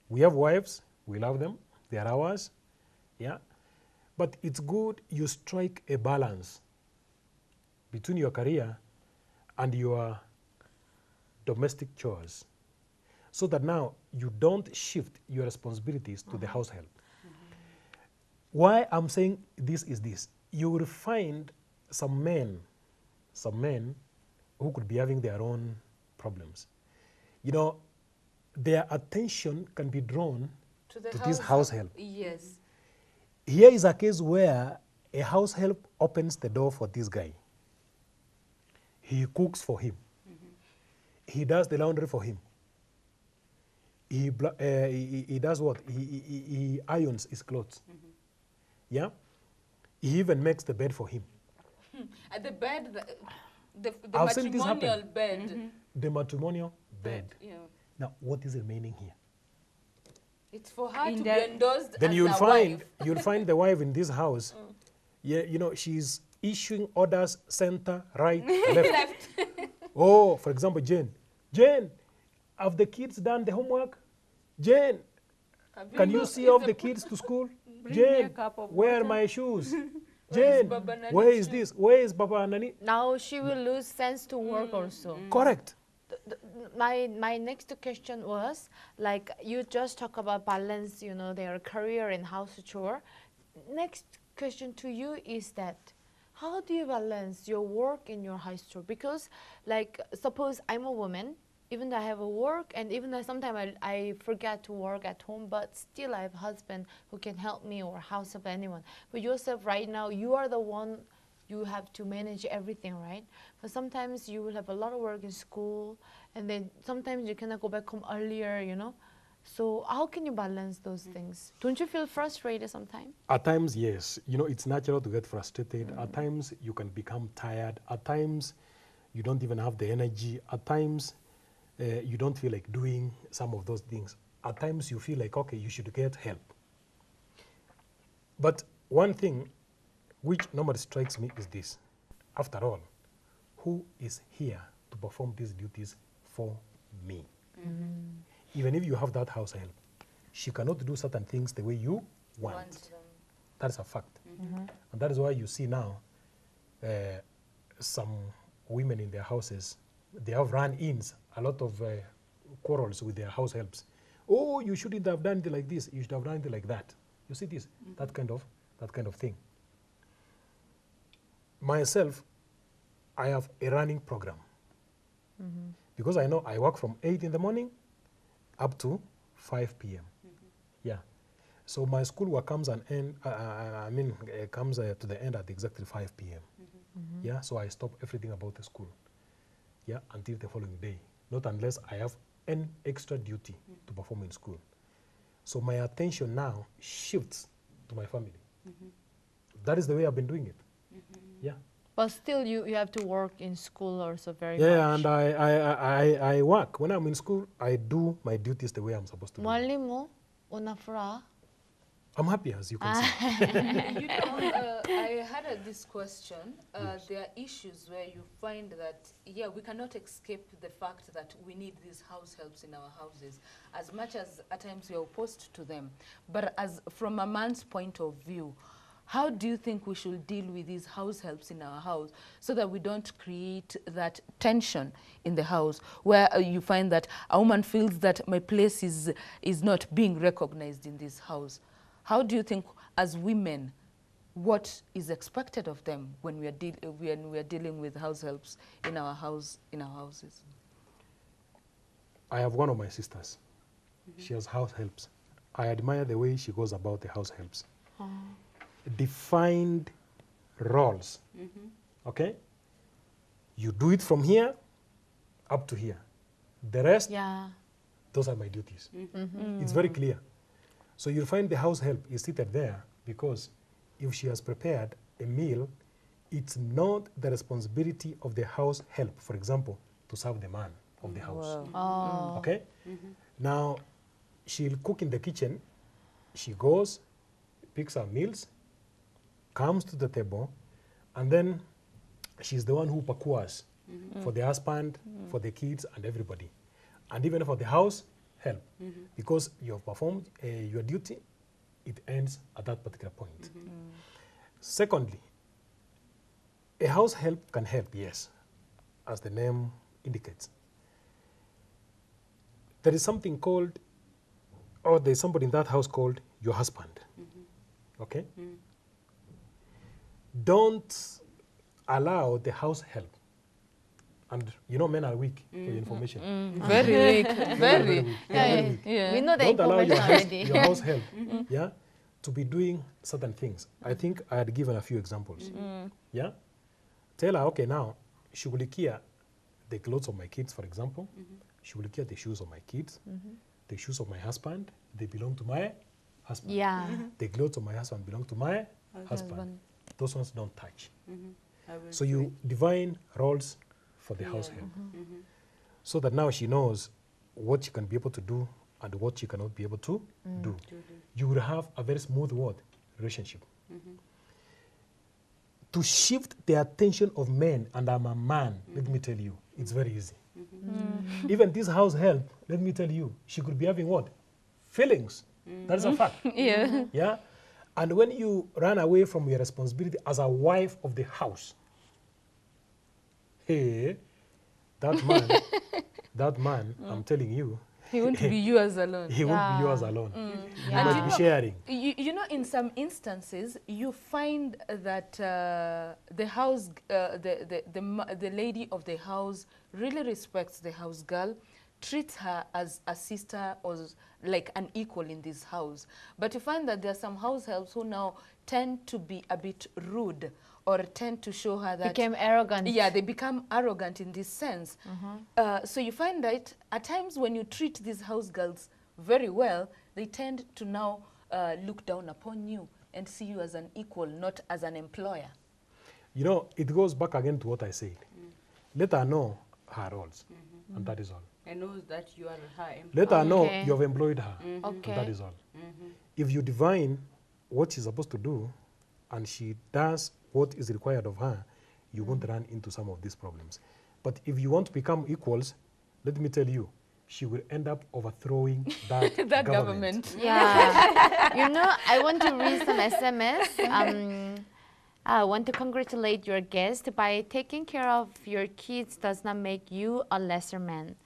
We have wives, we love them, they are ours, yeah. But it's good you strike a balance between your career and your domestic chores, so that now you don't shift your responsibilities to the house help. Why I'm saying this is this. You will find some men who could be having their own problems. You know, their attention can be drawn to this house help. Yes. Here is a case where a house help opens the door for this guy. He cooks for him. He does the laundry for him. He does what? He irons his clothes. Yeah? He even makes the bed for him. The bed, the I've seen this happen. matrimonial bed. The matrimonial bed. Yeah. Now, what is remaining here? It's for her In to be the- endorsed Then as you'll a find wife. you'll find the wife in this house. Yeah, you know, she's issuing orders center, right, left. Oh, for example, Jane, have the kids done the homework? Jane, can you see off the kids to school? Bring me a Jane, cup of where are water. my shoes? Where is Jane, Baba Nani where is shoe? this? Where is Baba Nani? Now she will lose sense to work also. Correct. My next question was, like, you just talk about balance, you know, their career and house chore. Next question to you is that, how do you balance your work and your house chore? Because, like, suppose I'm a woman, even though I have a work, and even though sometimes I forget to work at home, but still I have a husband who can help me, or house help anyone. But yourself right now, you are the one, you have to manage everything, right? But sometimes you will have a lot of work in school, and then sometimes you cannot go back home earlier, you know? So how can you balance those things? Don't you feel frustrated sometimes? At times, yes. You know, it's natural to get frustrated. At times, you can become tired. At times, you don't even have the energy. At times, you don't feel like doing some of those things. At times, you feel like, okay, you should get help. But one thing which normally strikes me is this. After all, who is here to perform these duties for me? Even if you have that house help, she cannot do certain things the way you want. That's a fact. And that is why you see now some women in their houses, they have run-ins, a lot of quarrels with their house helps. Oh, you shouldn't have done it like this. You should have done it like that. You see this, that kind of thing. Myself, I have a running program because I know I work from 8 in the morning up to 5 p.m. Yeah. So my schoolwork comes and end. Comes to the end at exactly 5 p.m. Yeah. So I stop everything about the school. Yeah, until the following day. Not unless I have an extra duty to perform in school. So my attention now shifts to my family. That is the way I've been doing it. Yeah. But still you have to work in school also very Yeah, much. and I work. When I'm in school, I do my duties the way I'm supposed to do. Mwalimu mo, unafuraha? I'm happy, as you can see. You know, I had this question. There are issues where you find that, yeah, we cannot escape the fact that we need these house helps in our houses, as much as at times we are opposed to them. But as from a man's point of view, how do you think we should deal with these house helps in our house so that we don't create that tension in the house where you find that a woman feels that my place is not being recognized in this house? How do you think, as women, what is expected of them when we are dealing with house helps in our houses? I have one of my sisters. She has house helps. I admire the way she goes about the house helps. Defined roles. Okay? You do it from here up to here. The rest, Yeah. those are my duties. It's very clear. So you'll find the house help is seated there because if she has prepared a meal, it's not the responsibility of the house help, for example, to serve the man of the house. Oh. Okay? Now, she'll cook in the kitchen. She goes, picks her meals, comes to the table, and then she's the one who pakurs for the husband, for the kids, and everybody. And even for the house, help because you have performed your duty. It ends at that particular point. Secondly, a house help can help, yes, as the name indicates. There is something called, or there's somebody in that house called your husband. Okay? Don't allow the house help. And you know men are weak for your information. Very weak. Very. weak. Very weak. Yeah. We know the Don't allow information already. your house help yeah, to be doing certain things. I think I had given a few examples. Yeah? Tell her, okay, now, shughulikia the clothes of my kids, for example. Shughulikia the shoes of my kids. The shoes of my husband, they belong to my husband. Yeah. The clothes of my husband belong to my husband. Those ones don't touch. So you define roles for the house help. So that now she knows what she can be able to do and what she cannot be able to do. You will have a very smooth relationship. To shift the attention of men, and I'm a man, let me tell you, it's very easy. Even this house help, let me tell you, she could be having what? Feelings. That's a fact. Yeah. Yeah? And when you run away from your responsibility as a wife of the house, hey, that man, I'm telling you, He won't be yours alone. he won't be yours alone. You Yeah. must be sharing. You know, in some instances, you find that the house, the lady of the house really respects the house girl, treats her as a sister or like an equal in this house. But you find that there are some house helps who now tend to be a bit rude or tend to show her that Became arrogant. yeah, they become arrogant in this sense. So you find that at times when you treat these house girls very well, they tend to now look down upon you and see you as an equal, not as an employer. You know, it goes back again to what I said. Let her know her roles, and that is all. And knows that you are her employee. Let her know Okay. you have employed her, Okay. and that is all. If you divine what she's supposed to do, and she does what is required of her, you won't run into some of these problems. But if you want to become equals, let me tell you, she will end up overthrowing that, That government. government. Yeah. You know, I want to read some SMS. I want to congratulate your guest. By taking care of your kids does not make you a lesser man.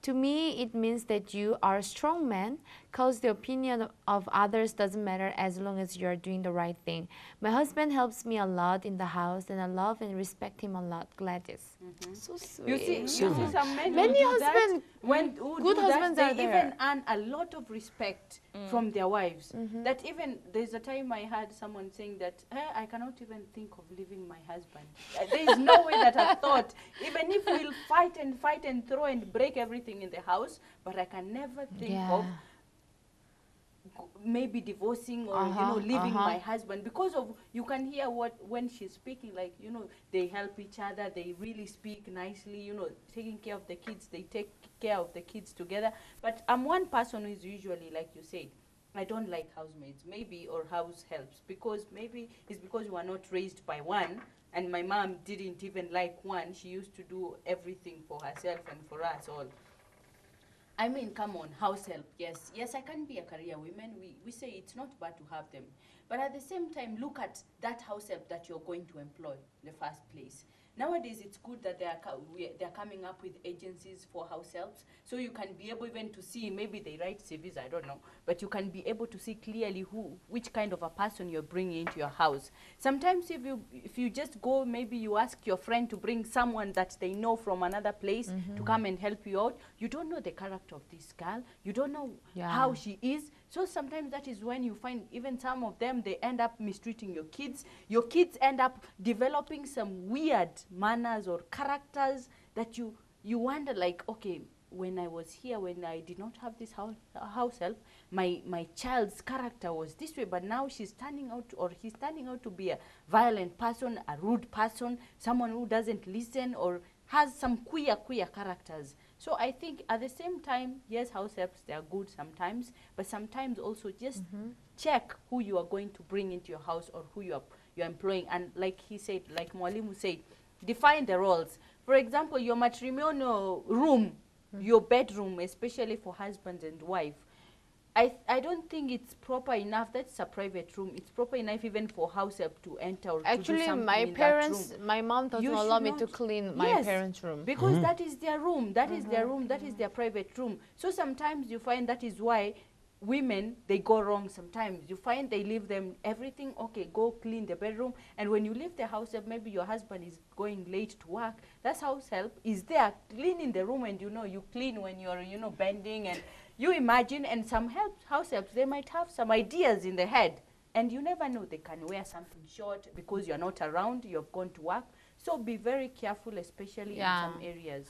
To me, it means that you are a strong man, because the opinion of others doesn't matter as long as you're doing the right thing. My husband helps me a lot in the house, and I love and respect him a lot. Gladys. So sweet. You see some men Many who do that, husbands- who good do that, husbands they are there. even earn a lot of respect from their wives. That even, there's a time I heard someone saying that, I cannot even think of leaving my husband. There is no way that I thought, even if we'll fight and throw and break everything in the house, but I can never think of maybe divorcing or leaving my husband, because of, you can hear when she's speaking, like, they help each other, they really speak nicely, taking care of the kids, they take care of the kids together. But I'm one person who is usually, like you said, I don't like housemaids, maybe, or house helps, because maybe it's because we were not raised by one, and my mom didn't even like one. She used to do everything for herself and for us all. I mean, come on, house help, yes. Yes, I can be a career woman. We say it's not bad to have them. But at the same time, look at that house help that you're going to employ in the first place. Nowadays, it's good that they're coming up with agencies for house helps, so you can be able even to see, maybe they write CVs, I don't know, but you can be able to see clearly which kind of a person you're bringing into your house. Sometimes if you just go, maybe you ask your friend to bring someone that they know from another place to come and help you out, you don't know the character of this girl, you don't know how she is. So sometimes that is when you find even some of them, they end up mistreating your kids. Your kids end up developing some weird manners or characters that you wonder, like, okay, when I was here, when I did not have this house help, my child's character was this way, but now she's turning out, or he's turning out to be a violent person, a rude person, someone who doesn't listen or has some queer characters. So I think at the same time, yes, house helps, they are good sometimes, but sometimes also just check who you are going to bring into your house or who you're employing. And like he said, like Mwalimu said, define the roles. For example, your matrimonial room, your bedroom, especially for husband and wife. I don't think it's proper enough. That's a private room. It's proper enough even for house help to enter or to do Actually, something my in parents, that room. my mom doesn't You allow should me to not- clean my Yes, parents' room. because that is their room. That is their room. That is their private room. So sometimes you find that is why women, they go wrong sometimes. You find they leave them everything, okay, go clean the bedroom. And when you leave the house help, maybe your husband is going late to work. That's house help is there cleaning the room, and you clean when you're, bending, and you imagine. And some house helps, they might have some ideas in the head. And you never know, they can wear something short because you're not around, you've gone to work. So be very careful, especially in some areas.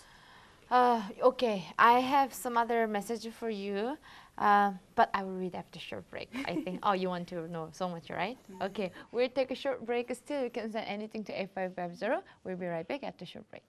Okay, I have some other message for you, but I will read after short break. I think. Oh, you want to know so much, right? Okay, we'll take a short break. Still, you can send anything to 8550. We'll be right back after short break.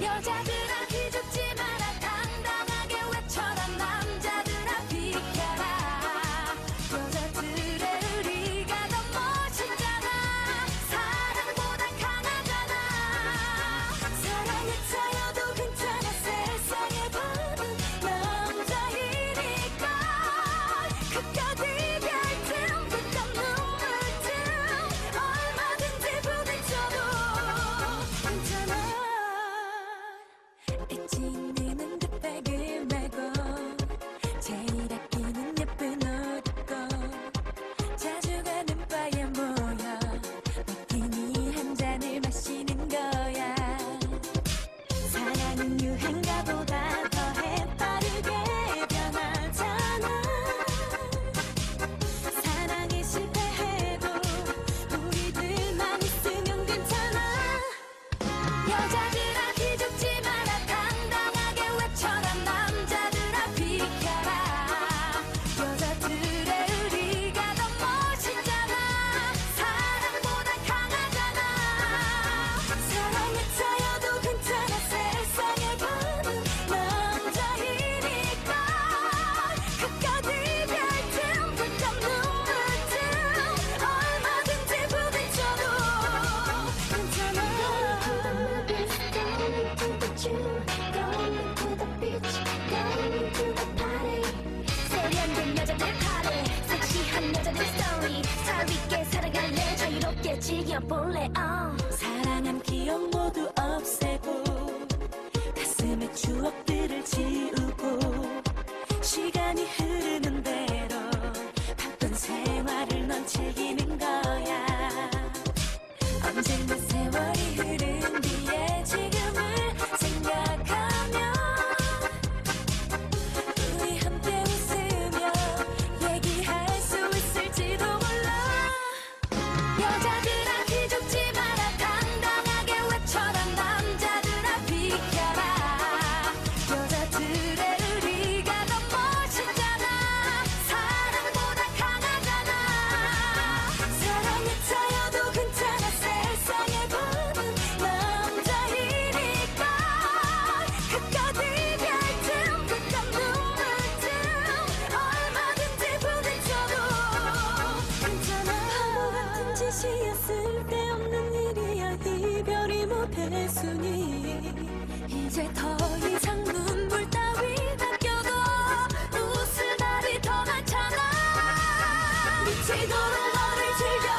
여자들아 기죽지 마라 당당하게 외쳐라 남자들아 비켜라 여자들의 의리가 더 멋있잖아 사랑보다 강하잖아 사랑에 차여도 괜찮아 세상의 밤은 남자이니까 끝까지 별틈 끝없 눈물 틈 얼마든지 부딪혀도 괜찮아 애지는 듯백을 메고 제일 아끼는 예쁜 옷 입고 자주 가는 바에 모여 먹기니 한 잔을 마시는 거야 사랑은 유행가보다 더해 빠르게 변하잖아 사랑에 실패해도 우리들만 있으면 괜찮아 여자들아 기죽지 마라 당당하게 외쳐라 남자들아 비켜라 여자들의 의리가 더 멋있잖아 사랑보다 강하잖아 사랑에 차여도 괜찮아 세상의 밤은 남자이니까 끝까지 별틈 끝없 눈물 틈 얼마든지 부딪혀도 괜찮아 세련된 여자들 파리 섹시한 여자들 스토리 살 있게 살아갈래 자유롭게 즐겨볼래 사랑한 기억 모두 없애고 가슴에 추억들을 지우고 시간이 흐르는 대로 바쁜 생활을 넌 즐기는 거야 언젠가 세월이 흐른 뒤에 지금을 생각하면 우리 함께 웃으며 얘기할 수 있을지도 몰라 여자들아 기죽지 마라 당당하게 외쳐라 남자들아 비켜라 여자들의 의리가 더 멋있잖아 사랑보다 강하잖아 사랑에 차여도 괜찮아 세상의 밤은 남자이니까 끝까지 별틈 끝없 눈물 틈 얼마든지 부딪혀도 괜찮아 바보 같은 짓이야 쓸데없는 일이야 이별이 못해 순이 이제 더 이상 눈물 따위 닦여도 웃을 날이 더 많잖아 미치도록 너를 즐겨